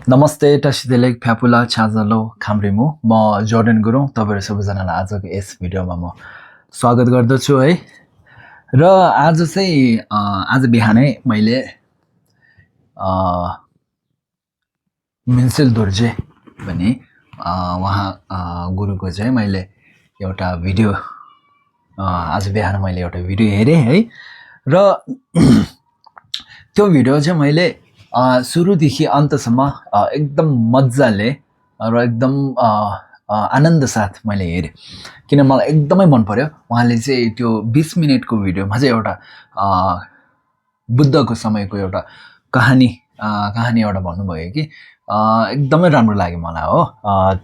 नमस्ते टसिदेलेक फ्यापुला छाजलो खाम्रिमु म जोर्डन गुरुङ तपाईहरु सबैजनालाई आजको यस भिडियोमा म स्वागत गर्दछु है। र आज चाहिँ आज बिहानै मैले मिन्सेल दोर्जे भन्ने उहाँ गुरुको चाहिँ मैले एउटा भिडियो आज बिहान मैले एउटा भिडियो हेरेँ है। र त्यो भिडियो चाहिँ मैले सुरुदेखि अन्तसम्म एकदम मजाले र एकदम आनन्द साथ मैले हेरेँ, किन मलाई एकदमै मन पर्यो। उहाँले चाहिँ त्यो 20 मिनेटको भिडियोमा चाहिँ एउटा बुद्धको समयको एउटा कहानी एउटा भन्नुभयो कि एकदमै राम्रो लाग्यो मलाई हो।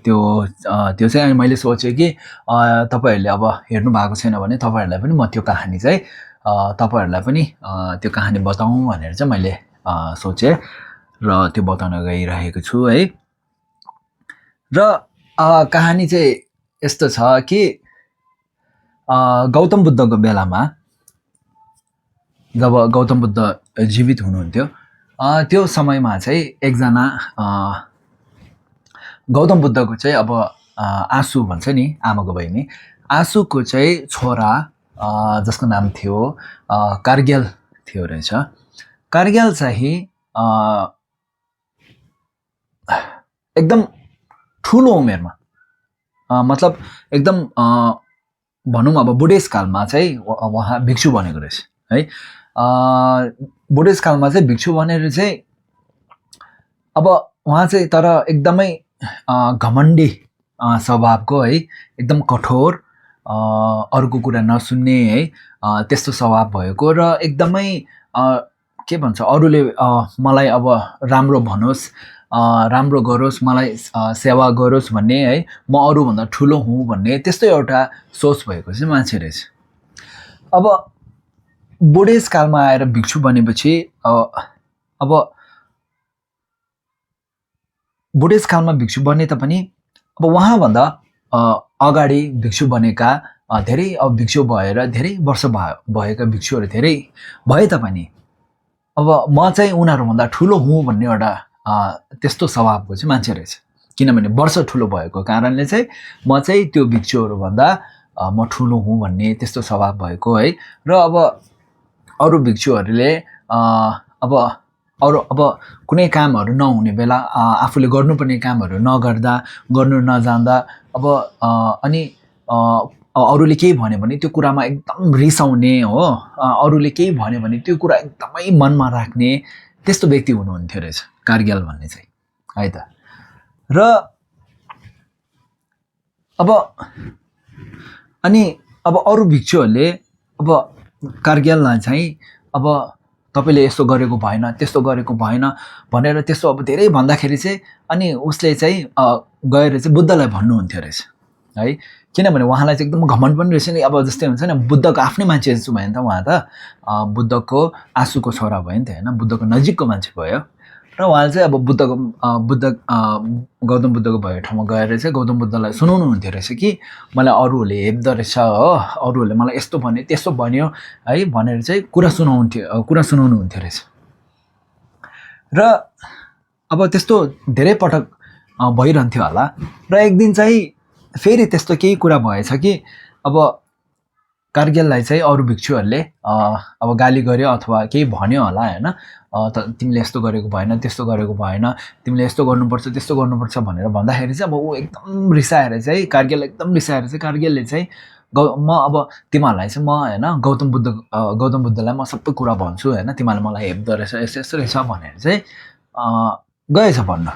त्यो चाहिँ मैले सोचेँ कि तपाईहरुले अब हेर्नु भएको छैन भने तपाईहरुलाई पनि म त्यो कहानी चाहिँ तपाईहरुलाई पनि त्यो कहानी बताउँ भनेर चाहिँ मैले सोचे र त्यो बताउन गइरहेको छु है। र कहानी चाहिँ यस्तो छ कि गौतम बुद्धको बेलामा जब गौतम बुद्ध जीवित हुनुहुन्थ्यो त्यो समयमा चाहिँ एकजना गौतम बुद्धको चाहिँ अब आशु भन्छ नि, आमाको बहिनी आशुको चाहिँ छोरा जसको नाम थियो कार्ग्याल थियो रहेछ। कार्ग्याल चाहिँ एकदम ठुलो उमेरमा मतलब एकदम भनौँ अब बुढेसकालमा चाहिँ उहाँ भिक्षु बनेको रहेछ है। बुढेसकालमा चाहिँ भिक्षु बनेर चाहिँ अब उहाँ चाहिँ तर एकदमै घमण्डी स्वभावको है, एकदम कठोर, अरूको कुरा नसुन्ने है, त्यस्तो स्वभाव भएको र एकदमै के भन्छ अरूले मलाई अब राम्रो भनोस्, राम्रो गरोस्, मलाई सेवा गरोस् भन्ने है, म अरूभन्दा ठुलो हुँ भन्ने त्यस्तो एउटा सोच भएको चाहिँ मान्छे रहेछ। अब बुढेसकालमा आएर भिक्षु बनेपछि अब बुढेसकालमा भिक्षु बने तापनि अब उहाँभन्दा अगाडि भिक्षु बनेका धेरै अब भिक्षु भएर धेरै वर्ष भएका भिक्षुहरू धेरै भए तापनि अब म चाहिँ उनीहरूभन्दा ठुलो हुँ भन्ने एउटा त्यस्तो स्वभावको चाहिँ मान्छे रहेछ। किनभने वर्ष ठुलो भएको कारणले चाहिँ म चाहिँ त्यो भिक्षुहरूभन्दा म ठुलो हुँ भन्ने त्यस्तो स्वभाव भएको है। र अब अरू भिक्षुहरूले अब कुनै कामहरू नहुने बेला आफूले गर्नुपर्ने कामहरू गर्नु नजान्दा अब अनि अरूले केही भन्यो भने त्यो कुरामा एकदम रिसाउने हो, अरूले केही भन्यो भने त्यो कुरा एकदमै मनमा राख्ने त्यस्तो व्यक्ति हुनुहुन्थ्यो रहेछ कार्ग्याल भन्ने चाहिँ है त। र अब अनि अब अरू भिक्षुहरूले अब कार्ग्याललाई चाहिँ अब तपाईले यस्तो गरेको भएन, त्यस्तो गरेको भएन भनेर त्यस्तो अब धेरै भन्दाखेरि चाहिँ अनि उसले चाहिँ गएर चाहिँ बुद्धलाई भन्नुहुन्थ्यो रहेछ है। किनभने उहाँलाई चाहिँ एकदम घमण्ड पनि रहेछ नि। अब जस्तै हुन्छ नि, बुद्धको आफ्नै मान्छे जस्तो भयो नि त उहाँ त, बुद्धको आशुको छोरा भयो नि त होइन, बुद्धको नजिकको मान्छे भयो। र उहाँले चाहिँ अब गौतम बुद्धको भएको ठाउँमा गएर चाहिँ गौतम बुद्धलाई सुनाउनुहुन्थ्यो रहेछ कि मलाई अरूहरूले हेप्दो रहेछ हो, अरूहरूले मलाई यस्तो भन्यो त्यस्तो भन्यो है भनेर चाहिँ कुरा सुनाउनुहुन्थ्यो रहेछ। र अब त्यस्तो धेरै पटक भइरहन्थ्यो होला। र एक दिन चाहिँ फेरि त्यस्तो केही कुरा भएछ कि अब कार्ग्याललाई चाहिँ अरू भिक्षुहरूले अब गाली गर्यो अथवा केही भन्यो होला होइन, तिमीले यस्तो गरेको भएन, त्यस्तो गरेको भएन, तिमीले यस्तो गर्नुपर्छ त्यस्तो गर्नुपर्छ भनेर भन्दाखेरि चाहिँ अब ऊ एकदम रिसाएर चाहिँ कार्ग्यालले चाहिँ म अब तिमीहरूलाई चाहिँ म होइन गौतम बुद्धलाई म सबै कुरा भन्छु होइन, तिमीहरूले मलाई हेप्दो रहेछ यस्तो यस्तो रहेछ भनेर चाहिँ गएछ भन्न।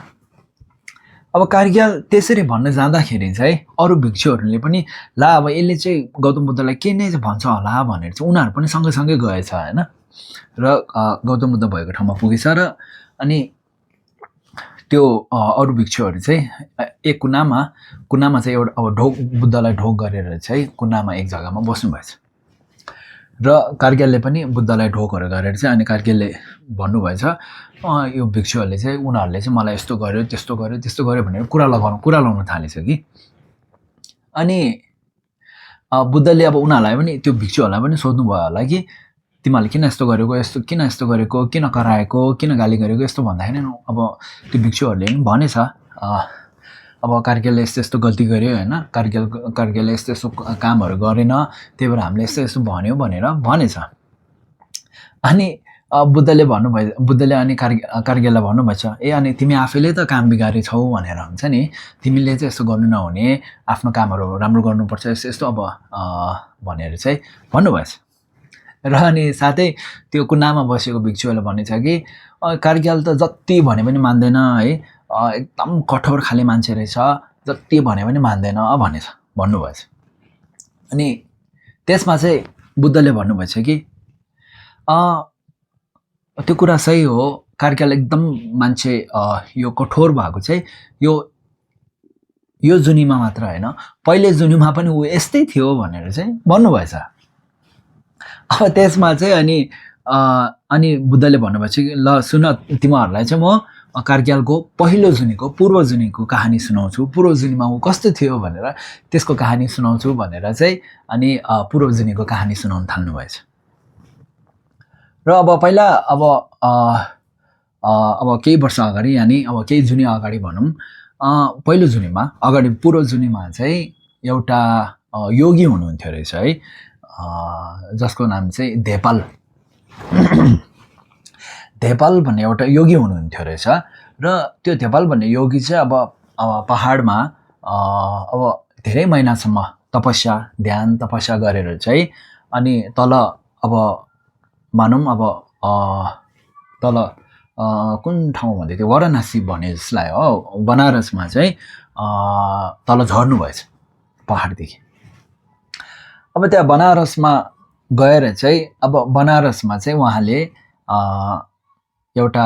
अब कार्ग्याल त्यसरी भन्न जाँदाखेरि चाहिँ अरू भिक्षुहरूले पनि ला अब यसले चाहिँ गौतम बुद्धलाई के नै भन्छ होला भनेर चाहिँ उनीहरू पनि सँगै गएछ होइन। र गौतम बुद्ध भएको ठाउँमा पुगेछ र अनि त्यो अरू भिक्षुहरू चाहिँ एक कुनामा चाहिँ एउटा अब बुद्धलाई ढोक गरेर चाहिँ कुनामा एक जग्गामा बस्नुभएछ। र कार्ग्यालले पनि बुद्धलाई ढोकहरू गरेर चाहिँ अनि कार्ग्यालले भन्नुभएछ यो भिक्षुहरूले चाहिँ उनीहरूले चाहिँ मलाई यस्तो गर्यो त्यस्तो गर्यो भनेर कुरा लाउन थालेछ कि। अनि बुद्धले अब उनीहरूलाई पनि त्यो भिक्षुहरूलाई पनि सोध्नुभयो होला कि तिमीहरूले किन यस्तो गरेको, किन यस्तो गरेको, किन कराएको, किन गाली गरेको, यस्तो भन्दाखेरि अब त्यो भिक्षुहरूले पनि भनेछ अब कार्गेलले यस्तो यस्तो गल्ती गर्यो होइन, कार्गेलले यस्तो यस्तो कामहरू गरेन, त्यही भएर हामीले यस्तो यस्तो भन्यो भनेर भनेछ। अनि बुद्धले अनि कार्गेललाई भन्नुभएछ, अनि तिमी आफैले त काम बिगारेछौ भनेर हुन्छ नि, तिमीले चाहिँ यस्तो गर्नु नहुने, आफ्नो कामहरू राम्रो गर्नुपर्छ, यस्तो यस्तो अब भनेर चाहिँ भन्नुभएछ। र अनि साथै त्यो कुनामा बसेको भिक्षुहरूले भनेछ कि कार्गेल त जति भने पनि मान्दैन है, एकदम कठोर खाले मान्छे रहेछ, जति भने पनि मान्दैन भनेछ भन्नुभएछ। अनि त्यसमा चाहिँ बुद्धले भन्नुभएछ कि त्यो कुरा सही हो, कार्गेल एकदम मान्छे यो कठोर भएको चाहिँ यो जुनीमा मात्र होइन, पहिले जुनीमा पनि ऊ यस्तै थियो भनेर चाहिँ भन्नुभएछ। अब त्यसमा चाहिँ अनि बुद्धले भन्नुभएछ कि ल सुन, तिमीहरूलाई चाहिँ म कार्गेलको पहिलो जुनीको पूर्व जुनीको कहानी सुनाउँछु, पूर्व जुनीमा ऊ कस्तो थियो भनेर त्यसको कहानी सुनाउँछु भनेर चाहिँ अनि पूर्व जुनीको कहानी सुनाउन थाल्नुभएछ। र अब पहिला अब केही वर्ष अगाडि, यानि अब केही जुनी अगाडि भनौँ, पहिलो जुनीमा अगाडि पूर्व जुनीमा चाहिँ एउटा योगी हुनुहुन्थ्यो रहेछ है, जसको नाम चाहिँ धेपाल भन्ने एउटा योगी हुनुहुन्थ्यो रहेछ। र त्यो धेपाल भन्ने योगी चाहिँ अब पहाडमा अब धेरै महिनासम्म ध्यान तपस्या गरेर चाहिँ अनि तल अब मानौँ अब तल कुन ठाउँ भन्दै थियो, वाराणसी भने जसलाई हो, बनारसमा चाहिँ तल झर्नुभएछ पहाडदेखि। अब त्यहाँ बनारसमा गएर चाहिँ अब बनारसमा चाहिँ उहाँले एउटा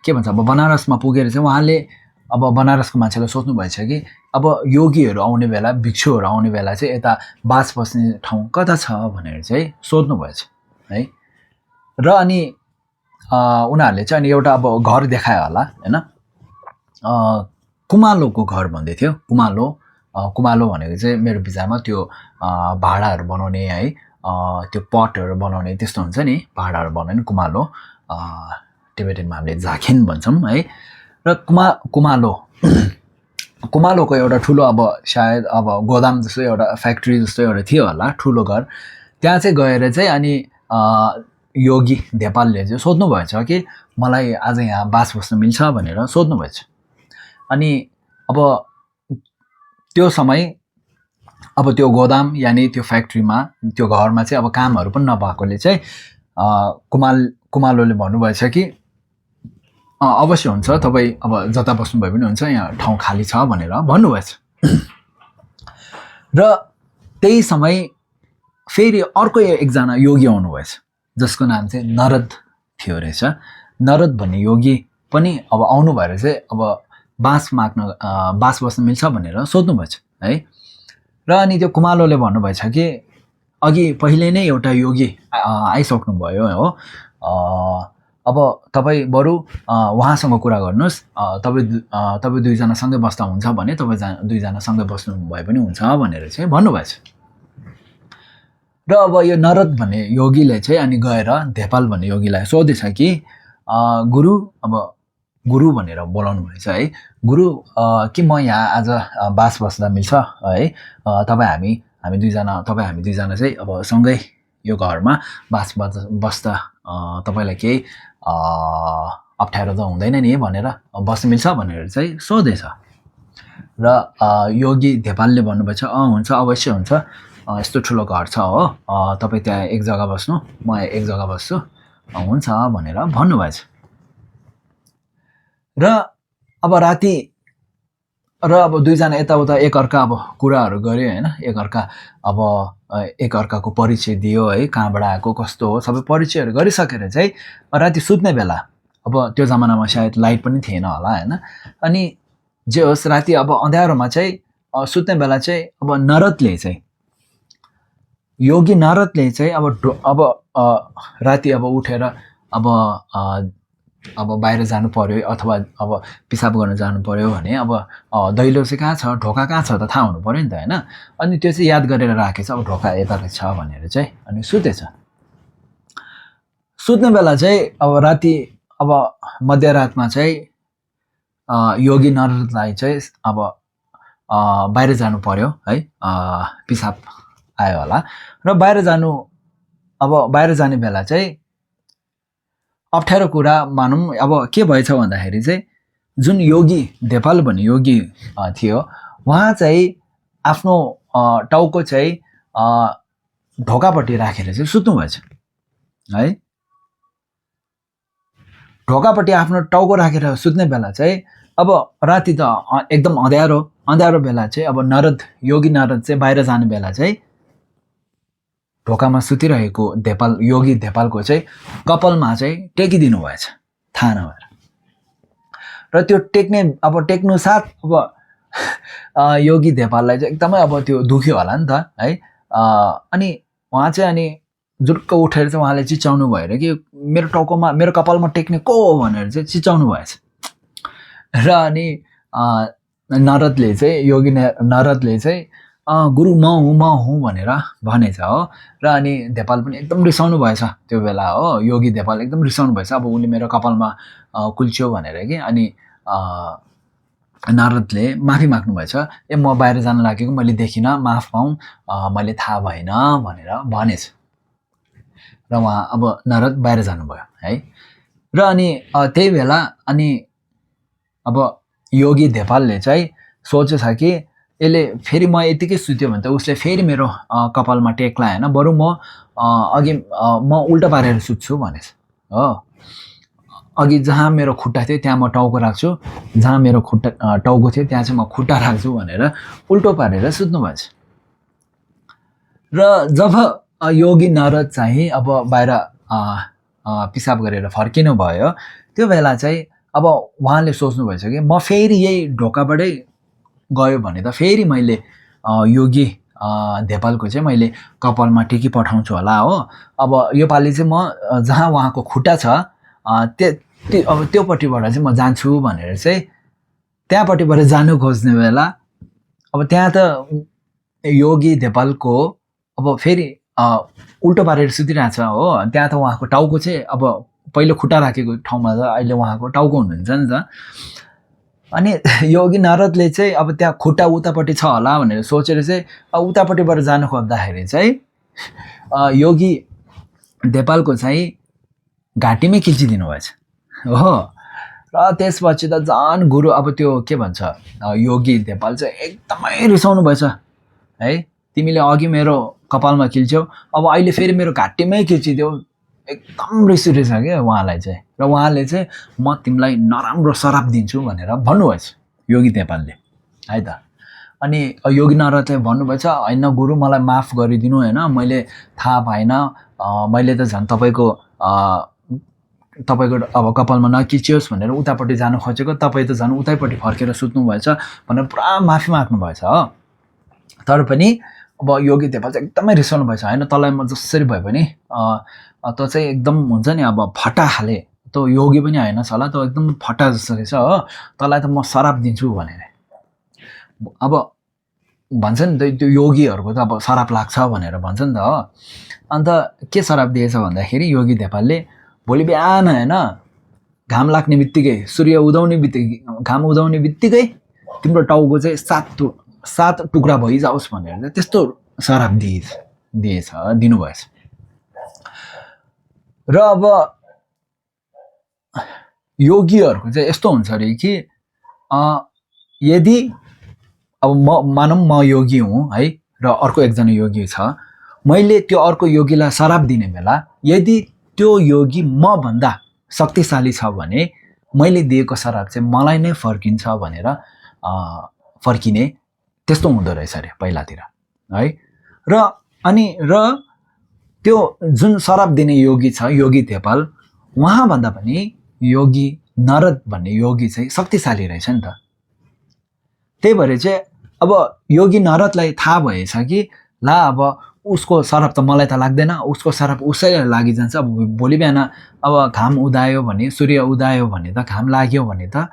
के भन्छ, अब बनारसमा पुगेर चाहिँ उहाँले अब बनारसको मान्छेलाई सोध्नुभएछ कि अब योगीहरू आउने बेला, भिक्षुहरू आउने बेला चाहिँ यता बास बस्ने ठाउँ कता छ भनेर चाहिँ सोध्नुभएछ है। र अनि उनीहरूले चाहिँ अनि एउटा अब घर देखायो होला होइन, कुमालोको घर भन्दै थियो। कुमालो भनेको चाहिँ मेरो विचारमा त्यो भाँडाहरू बनाउने है, त्यो पटहरू बनाउने त्यस्तो हुन्छ नि, भाँडाहरू बनाउने कुमालो, टिबेटनमा हामीले झाखेन भन्छौँ है। र कुमालोको एउटा ठुलो अब सायद अब गोदाम जस्तो एउटा फ्याक्ट्री जस्तो एउटा थियो होला, ठुलो घर। त्यहाँ चाहिँ गएर चाहिँ अनि योगी धेपालले चाहिँ सोध्नुभएछ कि मलाई आज यहाँ बास बस्न मिल्छ भनेर सोध्नुभएछ। अनि अब त्यो समय अब त्यो गोदाम यानि त्यो फ्याक्ट्रीमा, त्यो घरमा चाहिँ अब कामहरू पनि नभएकोले चाहिँ कुमालोले भन्नुभएछ कि अवश्य हुन्छ, तपाईँ अब जता बस्नुभयो पनि हुन्छ, यहाँ ठाउँ खाली छ भनेर भन्नुभएछ। र त्यही समय फेरि अर्को एकजना योगी आउनुभएछ जसको नाम चाहिँ नरद थियो रहेछ। नरद भन्ने योगी पनि अब आउनु भएर चाहिँ अब बास बस्न मिल्छ भनेर सोध्नुभएछ है। र अनि त्यो कुमालोले भन्नुभएछ कि अघि पहिले नै एउटा योगी आइसक्नुभयो हो, अब तपाईँ बरु उहाँसँग कुरा गर्नुहोस्, तपाईँ दुईजना सँगै बस्दा हुन्छ भने तपाईँ दुईजना सँगै बस्नु भए पनि हुन्छ भनेर चाहिँ भन्नुभएछ। र अब यो नरद भन्ने योगीले चाहिँ अनि गएर धेपाल भन्ने योगीलाई सोधेछ कि गुरु भनेर बोलाउनु भएछ है, गुरु कि म यहाँ आज बास बस्दा मिल्छ है, हामी दुईजना चाहिँ अब सँगै यो घरमा बास बस्दा तपाईँलाई केही अप्ठ्यारो त हुँदैन नि भनेर बस्न मिल्छ भनेर चाहिँ सोधेछ। र योगी धेपालले भन्नुभएछ हुन्छ, अवश्य हुन्छ, यस्तो ठुलो घर छ हो, तपाईँ त्यहाँ एक जग्गा बस्नु, म एक जग्गा बस्छु, हुन्छ भनेर भन्नुभएछ। र अब राति अब दुईजना यताउता एकअर्का अब कुराहरू गऱ्यो होइन, एकअर्काको परिचय दियो है, कहाँबाट आएको कस्तो हो सबै परिचयहरू गरिसकेर चाहिँ राति सुत्ने बेला, अब त्यो जमानामा सायद लाइट पनि थिएन होला होइन, अनि जे होस् राति अब अँध्यारोमा चाहिँ सुत्ने बेला चाहिँ अब योगी नरदले चाहिँ अब राति अब उठेर अब बाहिर जानु पर्यो अथवा अब पिसाब गर्न जानु पर्यो भने अब दैलो चाहिँ कहाँ छ, ढोका कहाँ छ त थाहा हुनु पर्यो नि त होइन। अनि त्यो चाहिँ याद गरेर राखेछ, अब ढोका यता छ भनेर चाहिँ अनि सुतेछ। सुत्ने बेला चाहिँ अब राति अब मध्यरातमा चाहिँ योगी नारदलाई चाहिँ अब बाहिर जानु पर्यो है, पिसाब आयो होला र बाहिर जाने बेला चाहिँ अप्ठ्यारो कुरा मानौँ अब के भएछ भन्दाखेरि चाहिँ जुन योगी देपाल भन्ने योगी थियो उहाँ चाहिँ आफ्नो टाउको चाहिँ ढोकापट्टि राखेर चाहिँ सुत्नु भएछ है। ढोकापट्टि आफ्नो टाउको राखेर सुत्ने बेला चाहिँ अब राति त एकदम अँध्यारो बेला चाहिँ अब योगी नारद चाहिँ बाहिर जाने बेला चाहिँ ढोकामा सुतिरहेको योगी देपालको चाहिँ कपालमा चाहिँ टेकिदिनु भएछ थाहा नभएर। र त्यो टेक्नु साथ अब योगी देपाललाई चाहिँ एकदमै अब त्यो दुख्यो होला नि त है। अनि उहाँ चाहिँ अनि जुर्क उठेर चाहिँ उहाँले चिचाउनु भएर कि मेरो टाउकोमा मेरो कपालमा टेक्ने को हो भनेर चाहिँ चिचाउनु भएछ। र अनि नारदले चाहिँ योगी नारदले चाहिँ गुरु म हुँ भनेर भनेछ हो। र अनि देपाल पनि एकदम रिसाउनु भएछ त्यो बेला हो। योगी देपाल एकदम रिसाउनु भएछ अब उसले मेरो कपालमा कुल्च्यो भनेर कि। अनि नारदले माफी माग्नु भएछ, म बाहिर जान लागेको मैले देखिनँ, माफ पाऊँ, मैले थाहा भएन भनेर भनेछ। र उहाँ अब नारद बाहिर जानुभयो है। र अनि त्यही बेला अनि अब योगी देपालले चाहिँ सोचेछ कि यसले फेरि म यतिकै सुत्यो भने त उसले फेरि मेरो कपालमा टेक्ला होइन, बरु म उल्टा पारेर सुत्छु भनेछ हो। अघि जहाँ मेरो खुट्टा थियो त्यहाँ म टाउको राख्छु, जहाँ मेरो टाउको थियो त्यहाँ चाहिँ म खुट्टा राख्छु भनेर उल्टो पारेर सुत्नु भएछ। र जब योगी नारद चाहिँ अब बाहिर पिसाब गरेर फर्किनु भयो त्यो बेला चाहिँ अब उहाँले सोच्नु भएछ कि म फेरि यही ढोकाबाटै गयो भने त फेरि मैले योगी देपालको चाहिँ मैले कपालमा टेकी पठाउँछु होला हो। अब योपालि चाहिँ म जहाँ उहाँको खुट्टा छ अब त्योपट्टिबाट चाहिँ म जान्छु भनेर चाहिँ त्यहाँपट्टिबाट जानु खोज्ने बेला अब त्यहाँ त योगी देपालको अब फेरि उल्टो पारेर सुतिरहेछ हो। त्यहाँ त उहाँको टाउको चाहिँ अब पहिलो खुट्टा राखेको ठाउँमा त अहिले उहाँको टाउको हुनुहुन्छ नि त। अनि योगी नारदले चाहिँ अब त्यहाँ खुट्टा उतापट्टि छ होला भनेर सोचेर चाहिँ उतापट्टिबाट जानु खोज्दाखेरि चाहिँ योगी देपालको चाहिँ घाँटीमै किल्चिदिनु भएछ हो। र त्यसपछि त झन् गुरु अब त्यो के भन्छ योगी देपाल चाहिँ एकदमै रिसाउनु भएछ है। तिमीले अघि मेरो कपालमा किल्छ्यौ, अब अहिले फेरि मेरो घाँटीमै किल्चिदेऊ, एकदम रिस उठेछ क्या उहाँलाई चाहिँ। र उहाँले चाहिँ म तिमीलाई नराम्रो श्राप दिन्छु भनेर भन्नुभएछ योगी देपालले है त। अनि योगी नारदले भन्नुभएछ होइन गुरु मलाई माफ गरिदिनु होइन, मैले थाहा पाएन, मैले त झन् तपाईँको अब कपालमा नकिचियोस् भनेर उतापट्टि जानु खोजेको, तपाईँ त झन् उतैपट्टि फर्केर सुत्नु भएछ भनेर पुरा माफी माग्नु भएछ हो। तर पनि अब योगी देपाल चाहिँ एकदमै रिसाउनु भएछ होइन, तँलाई म जसरी भए पनि तँ चाहिँ एकदम हुन्छ नि अब फटा खाले, तँ योगी पनि होइन होला, तँ एकदम फटा जस्तो रहेछ हो, तँलाई त म श्राप दिन्छु भनेर। अब भन्छ नि त त्यो योगीहरूको त अब श्राप लाग्छ भनेर भन्छ नि त हो। अन्त के श्राप दिएछ भन्दाखेरि योगी देपालले भोलि बिहान होइन घाम लाग्ने बित्तिकै घाम उदाउने बित्तिकै तिम्रो टाउको चाहिँ सात टुक्रा भइजाओस् भनेर त्यस्तो श्राप दिनुभएछ। र अब योगीहरूको चाहिँ यस्तो हुन्छ अरे कि यदि अब मानौँ म योगी हुँ है र अर्को एकजना योगी छ, मैले त्यो अर्को योगीलाई श्राप दिने बेला यदि त्यो योगी मभन्दा शक्तिशाली छ भने मैले दिएको श्राप चाहिँ मलाई नै फर्किन्छ भनेर फर्किने त्यस्तो हुँदो रहेछ अरे पहिलातिर है। र त्यो जुन श्राप दिने योगी छ योगी देपाल, उहाँभन्दा पनि योगी नारद भन्ने योगी चाहिँ शक्तिशाली रहेछ नि त। त्यही भएर चाहिँ अब योगी नारदलाई थाहा भएछ कि ला अब उसको श्राप त मलाई त लाग्दैन, उसको श्राप उसैलाई लागिजान्छ। अब भोलि बिहान अब घाम उदायो भने, सूर्य उदायो भने त, घाम लाग्यो भने त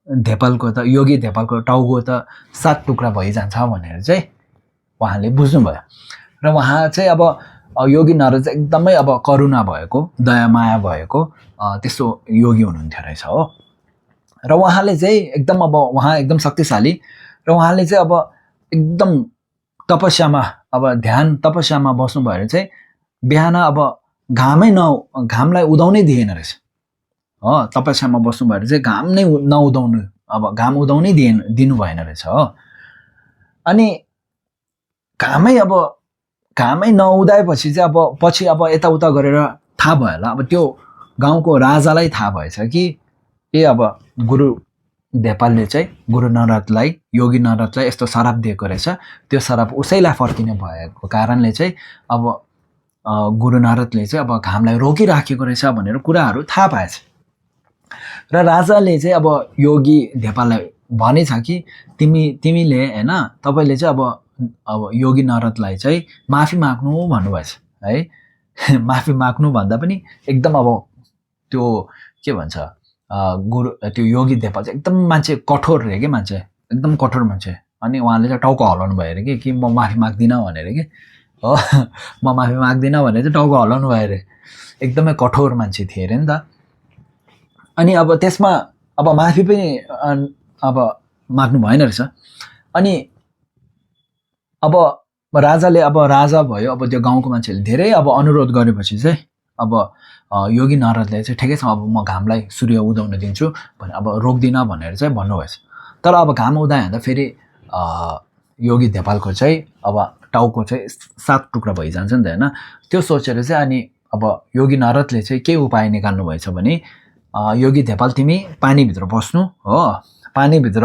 देपालको त योगी देपालको टाउको त 7 टुक्रा भइजान्छ भनेर चाहिँ उहाँले बुझ्नुभयो। र उहाँ चाहिँ अब योगी नारद चाहिँ एकदमै अब करुणा भएको, दया माया भएको त्यस्तो योगी हुनुहुन्थ्यो रहेछ हो। र उहाँले चाहिँ एकदम अब उहाँ एकदम शक्तिशाली र उहाँले चाहिँ अब एकदम तपस्यामा अब ध्यान तपस्यामा बस्नु भएर चाहिँ बिहान अब घामलाई उदाउनै दिएन रहेछ हो। तपस्यामा बस्नु भएर चाहिँ घाम नै नउदाउनु, अब घाम उदाउनै दिनु भएन रहेछ हो। अनि घामै नउदाएपछि चाहिँ अब पछि अब यताउता गरेर थाहा भयो होला, अब त्यो गाउँको राजालाई थाहा भएछ कि अब गुरु धेपालले चाहिँ गुरु नारदलाई, योगी नारदलाई यस्तो श्राप दिएको रहेछ। त्यो श्राप उसैलाई फर्किने भएको कारणले चाहिँ अब गुरु नारदले चाहिँ अब घामलाई रोकिराखेको रहेछ भनेर कुराहरू थाहा पाएछ। र राजाले चाहिँ अब योगी धेपाललाई भनेछ कि तिमीले हैन, तपाईले चाहिँ अब योगी नारदलाई चाहिँ माफी माग्नु भन्नुभएछ है। माफी माग्नु भन्दा पनि एकदम अब त्यो के भन्छ त्यो योगी धेपाल चाहिँ एकदम मान्छे कठोर रे के, मान्छे एकदम कठोर मान्छे। अनि उहाँले चाहिँ टाउको हल्लाउनु भयो अरे कि म माफी माग्दिनँ भनेर कि हो। म माफी माग्दिनँ भनेर चाहिँ टाउको हल्लाउनु भयो अरे, एकदमै कठोर मान्छे थिए अरे नि त। अनि अब त्यसमा अब माफी पनि अब माग्नु भएन रहेछ। अनि अब राजाले अब राजा भयो, अब त्यो गाउँको मान्छेले धेरै अब अनुरोध गरेपछि चाहिँ अब योगी नारदले चाहिँ ठिकै छ अब म घामलाई सूर्य उदाउन दिन्छु भने अब रोक्दिनँ भनेर चाहिँ भन्नुभएछ। तर अब घाम उदायो भन्दा फेरि योगी धेपालको चाहिँ अब टाउको चाहिँ 7 टुक्रा भइजान्छ नि त होइन। त्यो सोचेर चाहिँ अनि अब योगी नारदले चाहिँ के उपाय निकाल्नु भएछ भने योगी धेपाल तिमी पानीभित्र बस्नु हो, पानीभित्र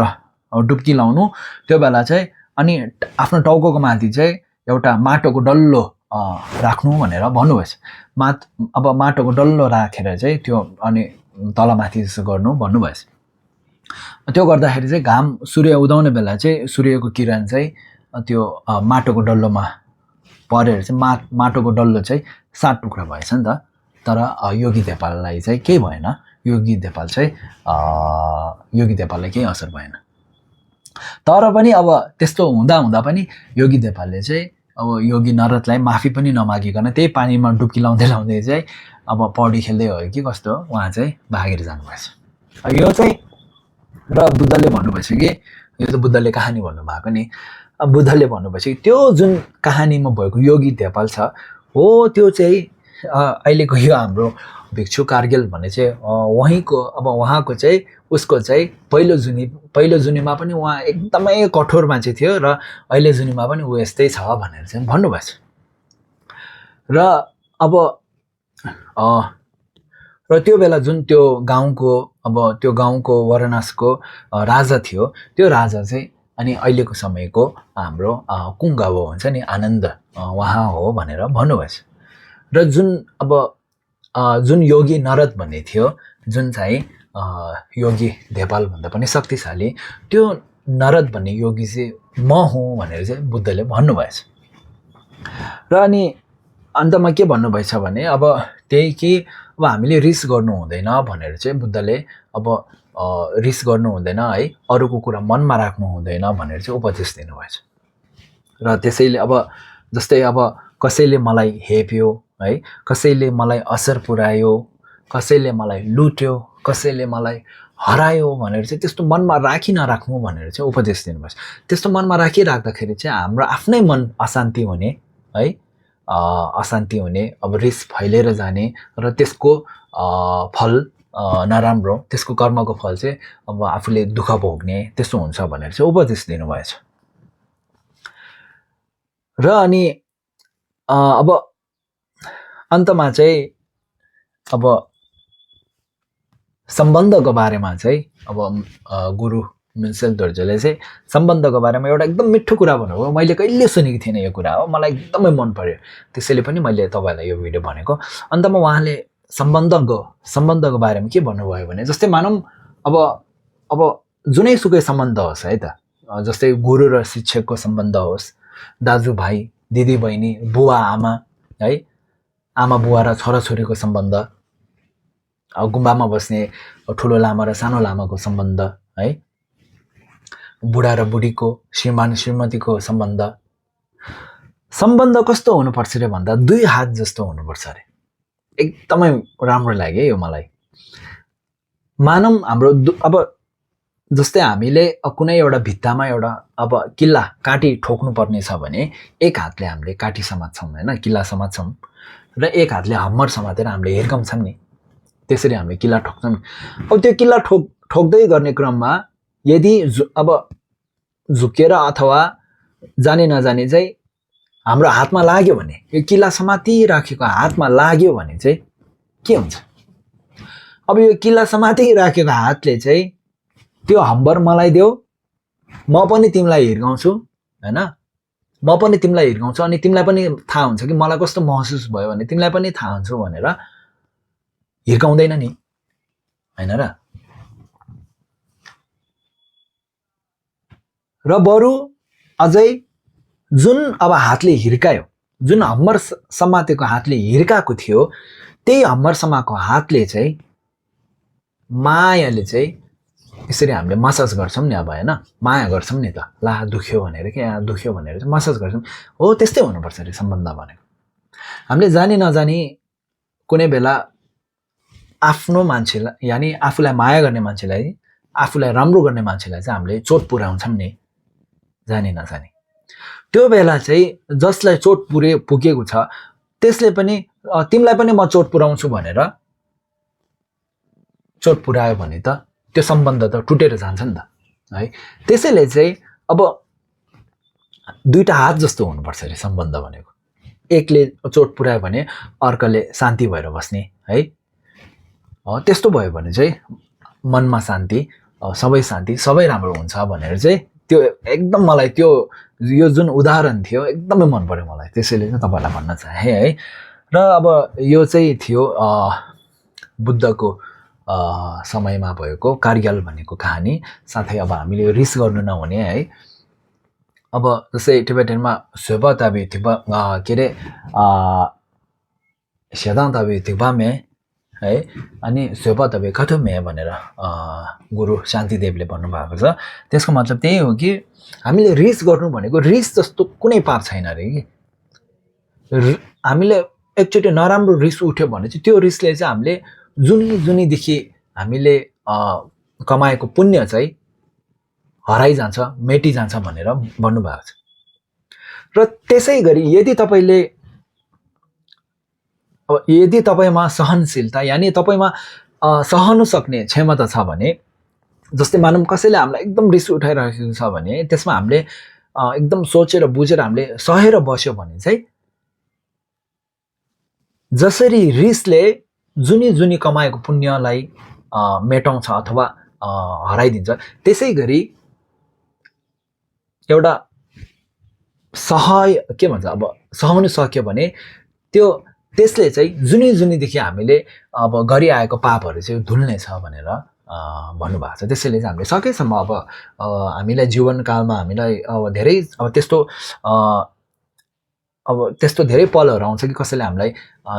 डुब्की लाउनु। त्यो बेला चाहिँ अनि आफ्नो टाउकोको माथि चाहिँ एउटा माटोको डल्लो राख्नु भनेर भन्नुभएछ। अब माटोको डल्लो राखेर चाहिँ त्यो अनि तलमाथि जस्तो गर्नु भन्नुभएछ। त्यो गर्दाखेरि चाहिँ घाम सूर्य उदाउने बेला चाहिँ सूर्यको किरण चाहिँ त्यो माटोको डल्लोमा परेर चाहिँ माटोको डल्लो चाहिँ 7 टुक्रा भएछ नि त। तर योगी धेपाललाई चाहिँ केही भएन, योगी धेपाललाई केही असर भएन। तर पनि अब त्यस्तो हुँदा पनि योगी धेपालले चाहिँ अब योगी नारदलाई माफी पनि नमागिकन त्यही पानीमा डुब्की लाउँदै चाहिँ अब पौडी खेल्दै हो कि कस्तो उहाँ चाहिँ भागेर जानुभएछ। यो चाहिँ र बुद्धले भन्नुभएछ कि यो त बुद्धले कहानी भन्नुभएको नि। अब बुद्धले भन्नुभएछ कि त्यो जुन कहानीमा भएको योगी धेपाल छ हो त्यो चाहिँ अहिलेको यो हाम्रो भिक्षु कारगिल भन्ने चाहिँ वहीँको अब उहाँको चाहिँ उसको चाहिँ पहिलो जुनीमा पनि उहाँ एकदमै कठोर मान्छे थियो र अहिले जुनीमा पनि ऊ यस्तै छ भनेर चाहिँ भन्नुभएछ। र अब र त्यो बेला जुन त्यो गाउँको वाराणसीको राजा थियो, त्यो राजा चाहिँ अनि अहिलेको समयको हाम्रो कुङ्गावो हुन्छ नि आनन्द उहाँ हो भनेर भन्नुभएछ। र जुन योगी नारद भन्ने थियो, जुन चाहिँ योगी धेपाल भन्दा पनि शक्तिशाली, त्यो नारद भन्ने योगी चाहिँ म हुँ भनेर चाहिँ बुद्धले भन्नुभएछ। र अनि अन्तमा के भन्नुभएछ भने अब त्यही कि अब हामीले रिस गर्नु हुँदैन भनेर चाहिँ बुद्धले अब रिस गर्नु हुँदैन है, अरूको कुरा मनमा राख्नु हुँदैन भनेर चाहिँ उपदेश दिनुभएछ। र त्यसैले अब जस्तै अब कसैले मलाई हेप्यो है, कसैले मलाई असर पुर्यायो, कसैले मलाई लुट्यो, कसैले मलाई हरायो भनेर चाहिँ त्यस्तो मनमा नराख्नु भनेर चाहिँ उपदेश दिनुभएछ। त्यस्तो मनमा राखिराख्दाखेरि चाहिँ हाम्रो आफ्नै मन अशान्ति हुने है, अशान्ति हुने, अब रिस फैलिएर जाने र त्यसको फल नराम्रो, त्यसको कर्मको फल चाहिँ अब आफूले दुःख भोग्ने त्यस्तो हुन्छ भनेर चाहिँ उपदेश दिनुभएछ। र अनि अब अन्तमा चाहिँ अब सम्बन्धको बारेमा चाहिँ अब गुरु मिन्सेल दोर्जेले चाहिँ सम्बन्धको बारेमा एउटा एकदम मिठो कुरा भन्नुभयो। मैले कहिले सुनेको थिइनँ यो कुरा हो, मलाई एकदमै मन पर्यो, त्यसैले पनि मैले तपाईँलाई यो भिडियो भनेको। अन्तमा उहाँले सम्बन्धको बारेमा के भन्नुभयो भने जस्तै मानौँ अब जुनैसुकै सम्बन्ध होस् है त, जस्तै गुरु र शिक्षकको सम्बन्ध होस्, दाजुभाइ दिदीबहिनी बुवा आमा है, आमा बुवा र छोराछोरीको सम्बन्ध, गुम्बामा बस्ने ठुलो लामा र सानो लामाको सम्बन्ध है, बुढा र बुढीको, श्रीमान श्रीमतीको सम्बन्ध, सम्बन्ध कस्तो हुनुपर्छ रे भन्दा 2 हात जस्तो हुनुपर्छ अरे। एकदमै राम्रो लाग्यो यो मलाई। मानौँ हाम्रो अब जस्तै हामीले कुनै एउटा भित्तामा एउटा अब किल्ला काटी ठोक्नु पर्ने छ भने एक हातले हामीले काटी समात्छौँ होइन, किल्ला समात्छौँ र एक हातले हम्मर समातेर हामीले हिर्काउँछौँ नि, त्यसरी हामीले किल्ला ठोक्छौँ। अब त्यो किल्ला ठोक्दै गर्ने क्रममा यदि अब झुकेर अथवा जाने नजाने चाहिँ हाम्रो हातमा लाग्यो भने, यो किल्ला समातिराखेको हातमा लाग्यो भने चाहिँ के हुन्छ? अब यो किल्ला समातिराखेको हातले चाहिँ त्यो हम्बर मलाई देऊ, म पनि तिमीलाई हिर्काउँछु होइन, म पनि तिमीलाई हिर्काउँछु, अनि तिमीलाई पनि थाहा हुन्छ कि मलाई कस्तो महसुस भयो भने तिमीलाई पनि थाहा हुन्छ भनेर हिर्काउँदैन नि होइन र। र बरु अझै जुन अब हातले हिर्कायो, जुन हम्बर समातेको हातले हिर्काएको थियो, त्यही हम्बर समाएको हातले चाहिँ मायाले चाहिँ यसरी हामीले मसाज गर्छौँ नि, अब होइन माया गर्छौँ नि त, ला दुख्यो भनेर कि यहाँ दुख्यो भनेर चाहिँ मसाज गर्छौँ। हो त्यस्तै हुनुपर्छ अरे सम्बन्ध भनेको। हामीले जानी नजानी कुनै बेला आफ्नो मान्छेलाई, यानि आफूलाई माया गर्ने मान्छेलाई, आफूलाई राम्रो गर्ने मान्छेलाई चाहिँ हामीले चोट पुर्याउँछौँ नि जानी नजानी। त्यो बेला चाहिँ जसलाई चोट पुगेको छ त्यसले पनि तिमीलाई पनि म चोट पुर्याउँछु भनेर चोट पुर्यायो भने त त्यो सम्बन्ध त टुटेर जान्छ नि त है। त्यसैले चाहिँ अब 2टा हात जस्तो हुनुपर्छ अरे सम्बन्ध भनेको। एकले चोट पुर्यायो भने अर्कोले शान्ति भएर बस्ने है, त्यस्तो भयो भने चाहिँ मनमा शान्ति, सबै शान्ति, सबै राम्रो हुन्छ भनेर चाहिँ त्यो एकदम मलाई त्यो यो जुन उदाहरण थियो एकदमै मन पर्यो मलाई, त्यसैले चाहिँ तपाईँलाई भन्न चाहेँ है। र अब यो चाहिँ थियो बुद्धको समयमा भएको कार्गिल भनेको कहानी। साथै अब हामीले रिस गर्नु नहुने है। अब जस्तै टिबेटनमा स्वेबा ताबी थिबा के अरे सेदाङ ताबी थिबामे है, अनि स्वेबा ताबी कथुमे भनेर गुरु शान्तिदेवले भन्नुभएको छ। त्यसको मतलब त्यही हो कि हामीले रिस गर्नु भनेको रिस जस्तो कुनै पाप छैन अरे कि। हामीले एकचोटि नराम्रो रिस उठ्यो भने चाहिँ त्यो रिसले चाहिँ हामीले जुनीदेखि हामीले कमाएको पुण्य चाहिँ हराइजान्छ, मेटिजान्छ भनेर भन्नुभएको छ। र त्यसै गरी यदि तपाईँमा सहनशीलता, यानि तपाईँमा सहनु सक्ने क्षमता छ भने, जस्तै मानौँ कसैले हामीलाई एकदम रिस उठाइरहेको छ भने त्यसमा हामीले एकदम सोचेर बुझेर हामीले सहेर बस्यो भने चाहिँ जसरी रिसले जुनी कमाएको पुण्यलाई मेटाउँछ अथवा हराइदिन्छ, त्यसै गरी एउटा के भन्छ अब सहनु सक्यो भने त्यसले चाहिँ जुनीदेखि हामीले अब गरिआएको पापहरू चाहिँ धुल्नेछ भनेर भन्नुभएको छ। त्यसैले चाहिँ हामीले सकेसम्म अब हामीलाई जीवनकालमा हामीलाई अब धेरै त्यस्तो धेरै पलहरू आउँछ कि कसैले हामीलाई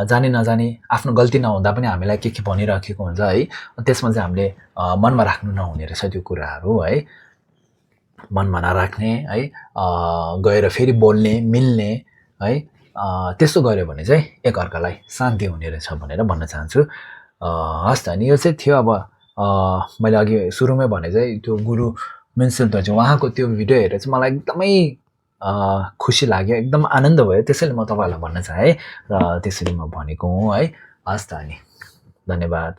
जानी नजानी आफ्नो गल्ती नहुँदा पनि हामीलाई के भनिराखेको हुन्छ है। त्यसमा चाहिँ हामीले मनमा राख्नु नहुने रहेछ त्यो कुराहरू है, मनमा नराख्ने है, गएर फेरि बोल्ने मिल्ने है, त्यस्तो गऱ्यो भने चाहिँ एकअर्कालाई शान्ति हुने रहेछ भनेर भन्न चाहन्छु। हस् त, अनि यो चाहिँ थियो अब मैले अघि सुरुमै भने चाहिँ त्यो गुरु मिन्सिल चाहिँ उहाँको त्यो भिडियो हेरेर चाहिँ मलाई एकदमै खुसी लाग्यो, एकदम आनन्द भयो। त्यसैले म तपाईँहरूलाई भन्न चाहेँ र त्यसरी म भनेको हुँ है। हस् त, अनि धन्यवाद।